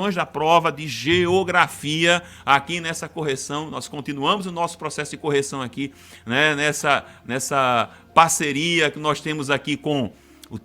da prova de geografia aqui nessa correção. Nós continuamos o nosso processo de correção aqui, né, nessa parceria que nós temos aqui com o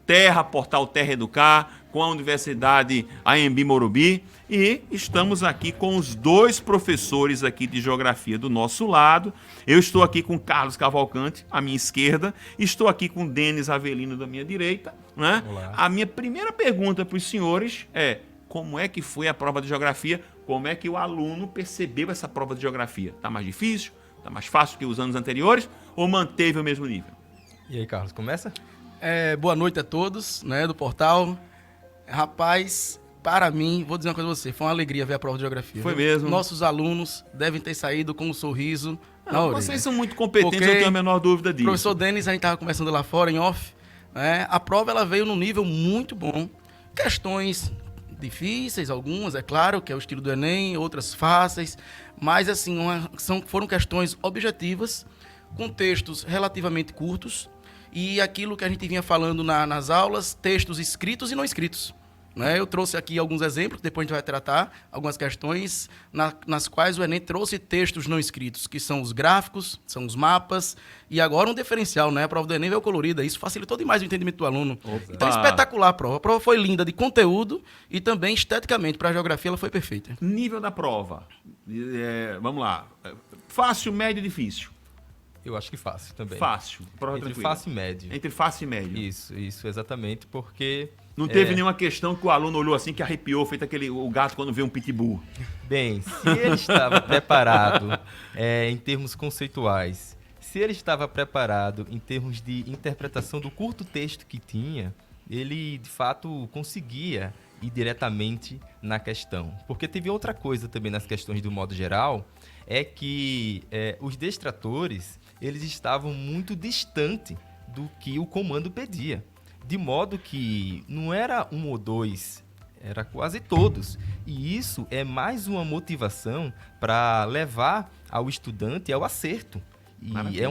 Portal Terra Educar, com a Universidade Anhembi Morumbi, e estamos aqui com os dois professores aqui de geografia do nosso lado. Eu estou aqui com Carlos Cavalcante, à minha esquerda, estou aqui com Denis Avelino, da minha direita, né? Olá. A minha primeira pergunta para os senhores é: como é que foi a prova de geografia? Como é que o aluno percebeu essa prova de geografia? Está mais difícil? Está mais fácil que os anos anteriores? Ou manteve o mesmo nível? E aí, Carlos, começa? Boa noite a todos, né, do portal. Rapaz, para mim, vou dizer uma coisa a você, foi uma alegria ver a prova de geografia. Foi mesmo? Nossos alunos devem ter saído com um sorriso na orelha. Vocês são muito competentes, Porque eu tenho a menor dúvida disso. Professor Denis, a gente estava conversando lá fora, em off, né, a prova ela veio num nível muito bom. Questões difíceis, algumas, é claro, que é o estilo do Enem, outras fáceis, mas assim, foram questões objetivas, com textos relativamente curtos, e aquilo que a gente vinha falando nas aulas, textos escritos e não escritos. Né? Eu trouxe aqui alguns exemplos, depois a gente vai tratar algumas questões nas quais o Enem trouxe textos não escritos, que são os gráficos, são os mapas, e agora um diferencial, né? A prova do Enem veio colorida, isso facilitou demais o entendimento do aluno. Opa. Então, espetacular a prova. A prova foi linda de conteúdo e também esteticamente, para a geografia ela foi perfeita. Nível da prova. Vamos lá. Fácil, médio, difícil. Eu acho que fácil também. Fácil. Prova Entre tranquila. fácil e médio. Entre fácil e médio. Isso, exatamente, porque... Não teve nenhuma questão que o aluno olhou assim, que arrepiou, feito o gato quando vê um pitbull. Bem, se ele estava preparado em termos conceituais, se ele estava preparado em termos de interpretação do curto texto que tinha, ele, de fato, conseguia ir diretamente na questão. Porque teve outra coisa também nas questões do modo geral, é que os destratores, eles estavam muito distantes do que o comando pedia. De modo que não era um ou dois, era quase todos. E isso é mais uma motivação para levar ao estudante ao acerto. E Maravilha. é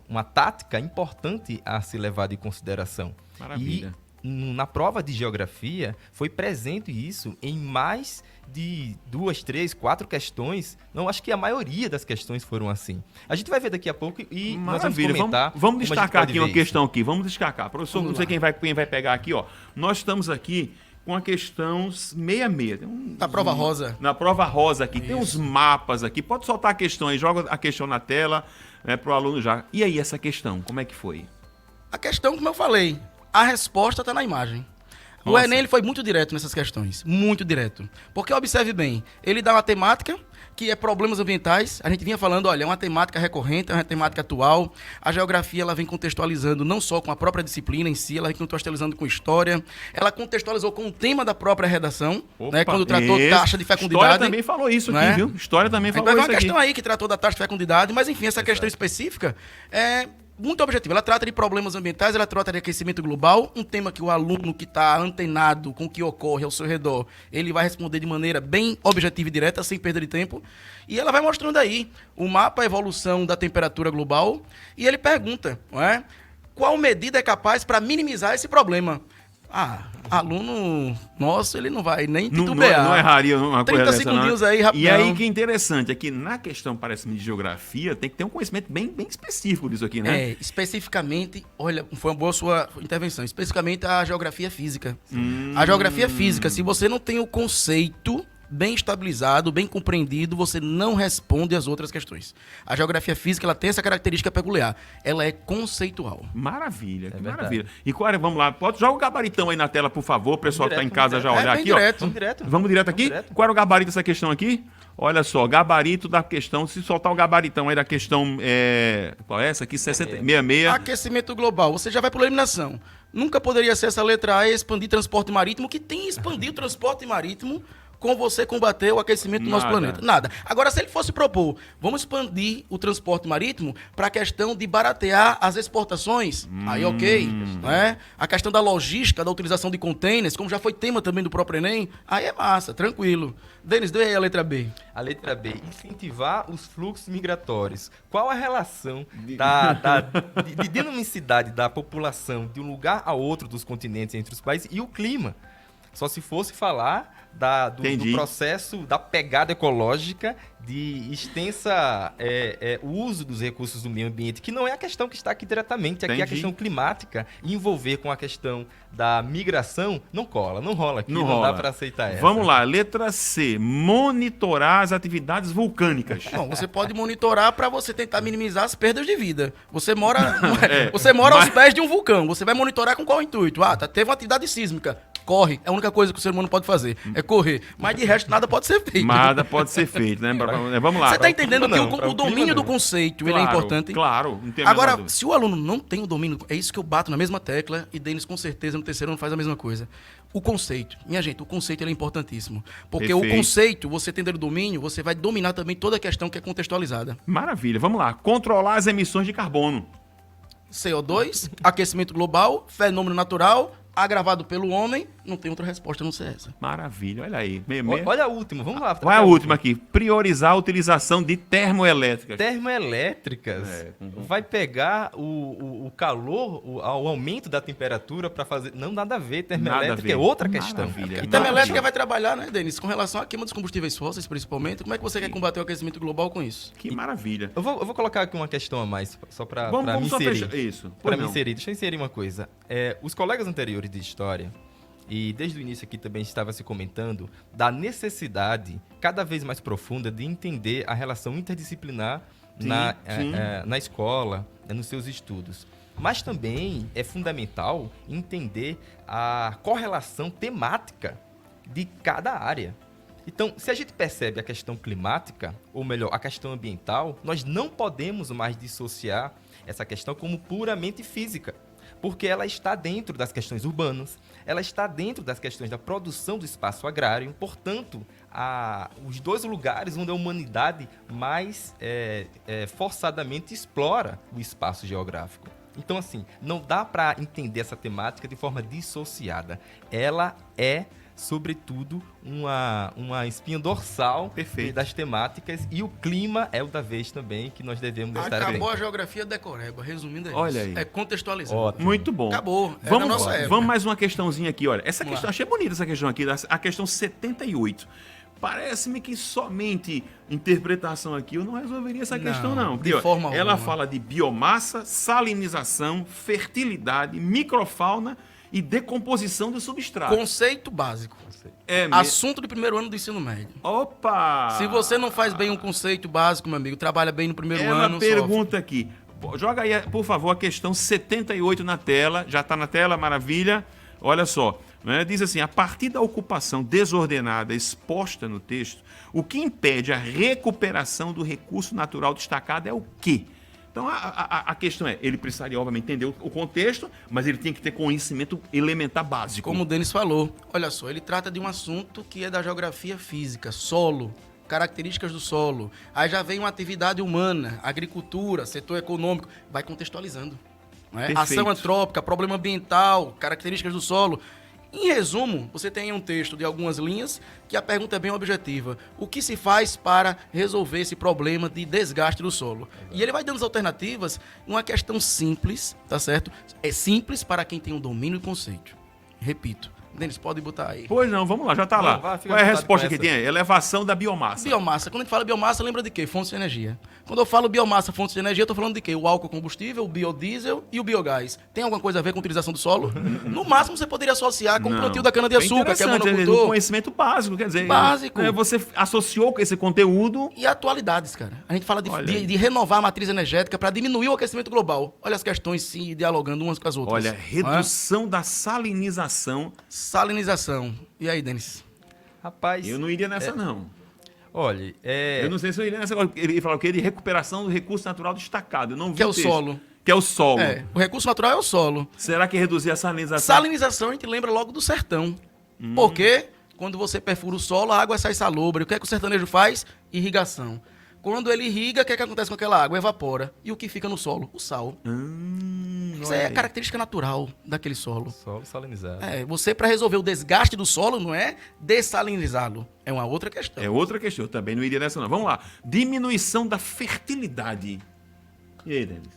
uma tática importante a ser levada em consideração. Maravilha. E na prova de geografia foi presente isso em mais de 2, 3, 4 questões. Não, acho que a maioria das questões foram assim. A gente vai ver daqui a pouco e nós vamos comentar. Vamos destacar aqui uma questão isso. aqui. Vamos destacar. Professor, não sei quem vai pegar aqui, ó. Nós estamos aqui com a questão 66. Na prova rosa. Na prova rosa aqui. Tem uns mapas aqui. Pode soltar a questão aí. Joga a questão na tela, para o aluno já. E aí, essa questão, como é que foi? A questão, como eu falei, a resposta está na imagem. O Nossa. Enem ele foi muito direto nessas questões, muito direto. Porque, observe bem, ele dá uma temática que é problemas ambientais. A gente vinha falando, olha, é uma temática recorrente, é uma temática atual. A geografia ela vem contextualizando não só com a própria disciplina em si, ela vem contextualizando com história. Ela contextualizou com o tema da própria redação, né, quando tratou taxa de fecundidade. História também falou isso aqui, né? viu? História também falou Vai ver isso uma aqui. questão aí que tratou da taxa de fecundidade, mas enfim, essa questão específica é muito objetiva. Ela trata de problemas ambientais, ela trata de aquecimento global, um tema que o aluno que está antenado com o que ocorre ao seu redor, ele vai responder de maneira bem objetiva e direta, sem perda de tempo. E ela vai mostrando aí o mapa, a evolução da temperatura global, e ele pergunta, não é? Qual medida é capaz para minimizar esse problema? Aluno nosso, ele não vai nem titubear. Não erraria uma coisa 30 dessa, segundinhos não. aí, rapidão. E aí que é interessante, é que na questão, parece-me, de geografia, tem que ter um conhecimento bem específico disso aqui, né? Especificamente, olha, foi uma boa sua intervenção, especificamente a geografia física. A geografia física, se você não tem o conceito bem estabilizado, bem compreendido, você não responde às outras questões. A geografia física, ela tem essa característica peculiar. Ela é conceitual. Maravilha, que verdade. maravilha. E Clara, vamos lá. Joga o gabaritão aí na tela, por favor, o pessoal que está em casa já olhar bem aqui, ó. direto. Vamos direto aqui? direto. Qual era o gabarito dessa questão aqui? Olha só, gabarito da questão, se soltar o gabaritão aí da questão, qual é essa aqui? 66. Aquecimento global, você já vai por eliminação. Nunca poderia ser essa letra A expandir transporte marítimo, que tem expandido o transporte marítimo com você combater o aquecimento do nosso Nada. planeta. Nada. Agora, se ele fosse propor, vamos expandir o transporte marítimo para a questão de baratear as exportações, aí ok. Né? A questão da logística, da utilização de containers, como já foi tema também do próprio Enem, aí é massa, tranquilo. Denis, dê aí a letra B. A letra B, incentivar os fluxos migratórios. Qual a relação de dinamicidade da população de um lugar a outro dos continentes entre os países e o clima? Só se fosse falar do Entendi. processo, da pegada ecológica de extensa uso dos recursos do meio ambiente, que não é a questão que está aqui diretamente, aqui é a Entendi. questão climática, e envolver com a questão da migração, não cola, não rola aqui, Não não rola. dá para aceitar essa. Vamos lá, letra C, monitorar as atividades vulcânicas. Bom, você pode monitorar para você tentar minimizar as perdas de vida. Você mora, É, você mora mas- aos pés de um vulcão. Você vai monitorar com qual intuito? Teve uma atividade sísmica. Corre. É a única coisa que o ser humano pode fazer. É correr. Mas de resto, nada pode ser feito. Nada pode ser feito, né? Vamos lá. Você está entendendo que não, pra o o clima domínio do não. conceito ele é importante? Claro, não tem a menor Agora, dúvida. se o aluno não tem o domínio, é isso que eu bato na mesma tecla e Denis com certeza no terceiro ano faz a mesma coisa. O conceito. Minha gente, o conceito ele é importantíssimo. Porque Perfeito. o conceito, você tendo o domínio, você vai dominar também toda a questão que é contextualizada. Maravilha, vamos lá. Controlar as emissões de carbono. CO2, aquecimento global, fenômeno natural, agravado pelo homem, não tem outra resposta a não ser essa. Maravilha, olha aí. Meio. Olha a última, vamos lá. Qual é a última aqui? Priorizar a utilização de termoelétricas. Termoelétricas Uhum. vai pegar o calor, o aumento da temperatura para fazer. Não, nada a ver. Termoelétrica Nada a ver. é outra questão. Maravilha. A termoelétrica vai trabalhar, né, Denis, com relação à queima dos combustíveis fósseis, principalmente. Como é que você quer combater o aquecimento global com isso? Que maravilha. Eu vou colocar aqui uma questão a mais, só para me Vamos só inserir. fechar. Isso. Para Pois me não. inserir, deixa eu inserir uma coisa. Os colegas anteriores de história, e desde o início aqui também estava se comentando, da necessidade cada vez mais profunda de entender a relação interdisciplinar Sim, sim. na escola, nos seus estudos. Mas também é fundamental entender a correlação temática de cada área. Então, se a gente percebe a questão climática, ou melhor, a questão ambiental, nós não podemos mais dissociar essa questão como puramente física, porque ela está dentro das questões urbanas, ela está dentro das questões da produção do espaço agrário, portanto, os dois lugares onde a humanidade mais forçadamente explora o espaço geográfico. Então, assim, não dá para entender essa temática de forma dissociada. Ela é, sobretudo, uma espinha dorsal Perfeito. das temáticas, e o clima é o da vez também que nós devemos estar Acabou atentos. a geografia decoreba. Resumindo, é Olha isso. aí. É contextualizar. Ótimo. Muito bom. Acabou. É Vamos, da nossa época. vamos mais uma questãozinha aqui, olha. Essa Vamos questão, lá. achei bonita essa questão aqui, a questão 78. Parece-me que somente interpretação aqui eu não resolveria essa Não, questão, não. de Porque, ó, forma ela alguma. fala de biomassa, salinização, fertilidade, microfauna e decomposição do substrato. Conceito básico. É Assunto do primeiro ano do ensino médio. Opa! Se você não faz bem um conceito básico, meu amigo, trabalha bem no primeiro Ela ano, pergunta aqui. Joga aí, por favor, a questão 78 na tela. Já está na tela, maravilha. Olha só. Né? Diz assim, a partir da ocupação desordenada exposta no texto, o que impede a recuperação do recurso natural destacado é o quê? Então, a questão é, ele precisaria, obviamente, entender o contexto, mas ele tem que ter conhecimento elementar básico. Como o Denis falou, olha só, ele trata de um assunto que é da geografia física, solo, características do solo. Aí já vem uma atividade humana, agricultura, setor econômico, vai contextualizando. Não é? Perfeito. Ação antrópica, problema ambiental, características do solo. Em resumo, você tem um texto de algumas linhas que a pergunta é bem objetiva. O que se faz para resolver esse problema de desgaste do solo? E ele vai dando as alternativas, uma questão simples, tá certo? É simples para quem tem um domínio e conceito. Repito. Denis, pode botar aí. Pois não, vamos lá, já está Não, lá. vai, fica Qual é a à vontade resposta com que essa. tem? Elevação da biomassa. Biomassa. Quando a gente fala biomassa, lembra de quê? Fontes de energia. Quando eu falo biomassa, fontes de energia, eu tô falando de quê? O álcool combustível, o biodiesel e o biogás. Tem alguma coisa a ver com a utilização do solo? No máximo, você poderia associar com o Não. plantio da cana-de-açúcar, que é interessante, o monocultor. conhecimento básico, quer dizer... Básico. Você associou com esse conteúdo... E atualidades, cara. A gente fala Olha de, aí. de renovar a matriz energética para diminuir o aquecimento global. Olha as questões se dialogando umas com as outras. Olha, não é? redução da salinização. Salinização. E aí, Denis? Rapaz, Eu não iria nessa, não. olha, Eu não sei se eu iria nessa. Ele falou o quê? De recuperação do recurso natural destacado. Eu não vi Que é o texto. solo. Que é o solo. É, o recurso natural é o solo. Será que reduzir a salinização? Salinização a gente lembra logo do sertão. Porque quando você perfura o solo, a água sai salobre. O que é que o sertanejo faz? Irrigação. Quando ele irriga, o que é que acontece com aquela água? Evapora. E o que fica no solo? O sal. Isso olha é a aí. característica natural daquele solo. solo salinizado. Você, para resolver o desgaste do solo, não é dessalinizá-lo. É uma outra questão. É outra questão. Eu também não iria nessa, não. Vamos lá. Diminuição da fertilidade. E aí, Denis?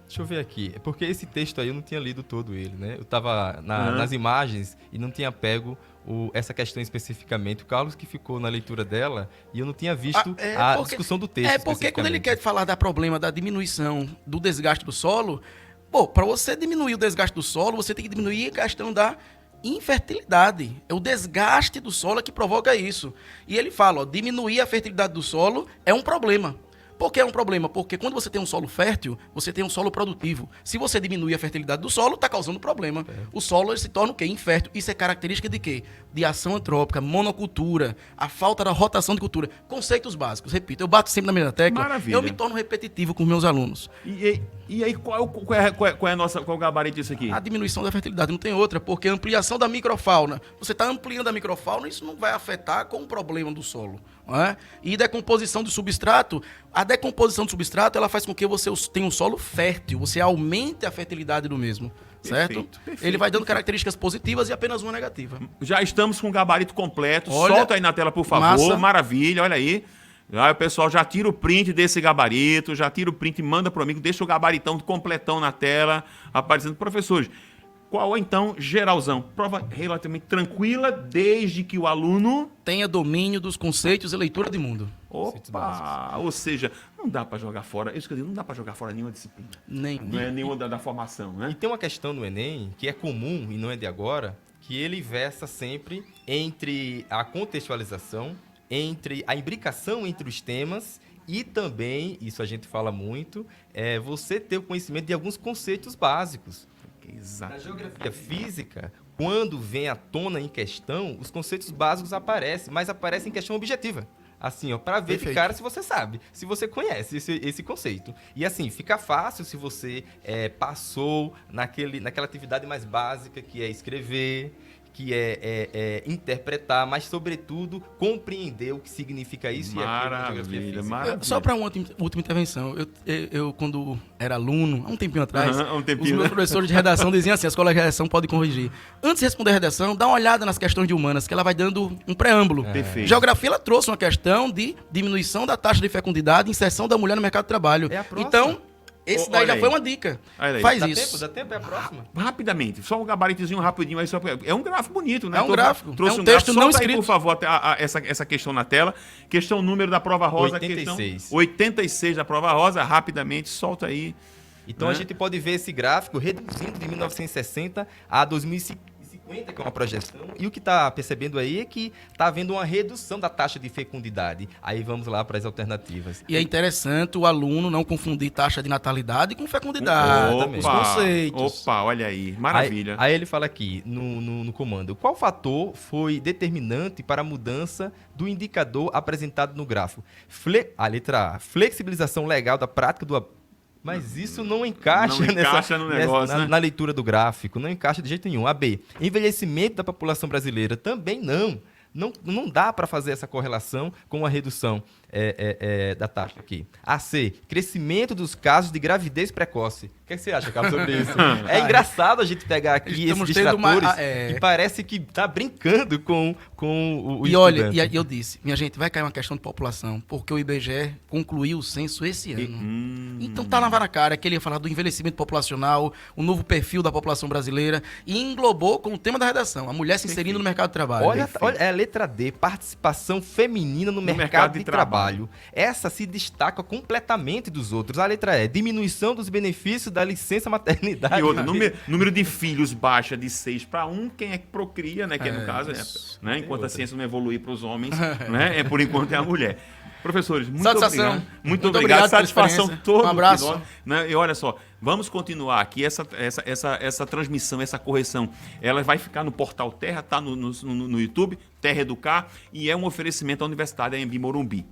Deixa eu ver aqui. É porque esse texto aí eu não tinha lido todo ele, né? Eu estava nas imagens e não tinha pego essa questão especificamente. O Carlos que ficou na leitura dela e eu não tinha visto a discussão do texto. É porque quando ele quer falar da problema da diminuição do desgaste do solo, para você diminuir o desgaste do solo, você tem que diminuir a questão da infertilidade. É o desgaste do solo que provoca isso. E ele fala, ó, diminuir a fertilidade do solo é um problema. Por que é um problema? Porque quando você tem um solo fértil, você tem um solo produtivo. Se você diminuir a fertilidade do solo, está causando problema. O solo ele se torna o quê? Infértil. Isso é característica de quê? De ação antrópica, monocultura, a falta da rotação de cultura. Conceitos básicos, repito, eu bato sempre na mesma tecla. Maravilha. Eu me torno repetitivo com os meus alunos. E aí, qual é o gabarito disso aqui? A diminuição da fertilidade não tem outra, porque a ampliação da microfauna. Você está ampliando a microfauna, isso não vai afetar com o problema do solo. Não é? E decomposição do substrato, a decomposição do substrato ela faz com que você tenha um solo fértil, você aumente a fertilidade do mesmo, certo? Perfeito, ele vai dando características positivas e apenas uma negativa. Já estamos com o gabarito completo. Olha, solta aí na tela, por favor. massa. Maravilha, olha aí. Aí o pessoal já tira o print desse gabarito, já tira o print e manda para o amigo, deixa o gabaritão completão na tela, aparecendo. Professores, qual é então, geralzão? Prova relativamente tranquila, desde que o aluno tenha domínio dos conceitos e leitura de mundo. Opa! Ou seja, não dá para jogar fora, isso que eu digo, não dá para jogar fora nenhuma disciplina. Não é nenhuma da formação, né? E tem uma questão no Enem que é comum e não é de agora, que ele versa sempre entre a contextualização, entre a imbricação entre os temas e também, isso a gente fala muito, é você ter o conhecimento de alguns conceitos básicos. Exato. Na geografia física, quando vem à tona em questão, os conceitos básicos aparecem, mas aparecem em questão objetiva. Assim, ó, para ver de cara se você sabe, se você conhece esse conceito. E assim, fica fácil se você passou naquela atividade mais básica, que é escrever, que é interpretar, mas, sobretudo, compreender o que significa isso e aquilo na geografia física. Maravilha. Só para uma última intervenção, eu quando era aluno, há um tempinho atrás, os meus professores de redação diziam assim, a escola de redação pode corrigir. Antes de responder a redação, dá uma olhada nas questões de humanas, que ela vai dando um preâmbulo. Perfeito. Geografia, ela trouxe uma questão de diminuição da taxa de fecundidade e inserção da mulher no mercado de trabalho. É a próxima. Então, esse daí Olha já aí. foi uma dica. Olha aí. Faz Dá isso. Dá tempo? É a próxima? Rapidamente, só um gabaritozinho rapidinho aí. É um gráfico bonito, né? É um gráfico. Trouxe É um gráfico. texto não Solta aí, escrito. por favor, essa questão na tela. Questão número da prova rosa. 86. Questão 86 da prova rosa. Rapidamente, solta aí. Então, a gente pode ver esse gráfico reduzindo de 1960 a 2050, que é uma projeção. E o que está percebendo aí é que está havendo uma redução da taxa de fecundidade. Aí vamos lá para as alternativas. E é interessante o aluno não confundir taxa de natalidade com fecundidade. Opa, Os conceitos. Opa, olha aí. Maravilha. Aí ele fala aqui no comando: qual fator foi determinante para a mudança do indicador apresentado no gráfico? A letra A, flexibilização legal da prática do... Mas isso não encaixa, no negócio, né? na leitura do gráfico, não encaixa de jeito nenhum. A B, envelhecimento da população brasileira, também não. Não dá para fazer essa correlação com a redução da taxa aqui. A C, crescimento dos casos de gravidez precoce. O que você acha, Carlos, sobre isso? É engraçado a gente pegar aqui Estamos esses tendo distratores uma- e parece que está brincando com o E olha, estudante. e eu disse, minha gente, vai cair uma questão de população, porque o IBGE concluiu o censo esse ano. Então tá na cara que ele ia falar do envelhecimento populacional, o novo perfil da população brasileira, e englobou com o tema da redação, a mulher se inserindo no mercado de trabalho. Olha, é a letra D, participação feminina no mercado de trabalho. Essa se destaca completamente dos outros. A letra E, diminuição dos benefícios da licença maternidade. E outra, número de filhos baixa de 6 para 1, quem é que procria, né? Que no caso né? Enquanto a ciência não evoluir para os homens, né? Por enquanto é a mulher. Professores, muito Satisfação. obrigado. Muito obrigado. obrigado pela Satisfação experiência. toda. Um abraço. Né? E olha só, vamos continuar aqui. Essa transmissão, essa correção, ela vai ficar no portal Terra, tá no YouTube, Terra Educar, e é um oferecimento à Universidade Anhembi Morumbi.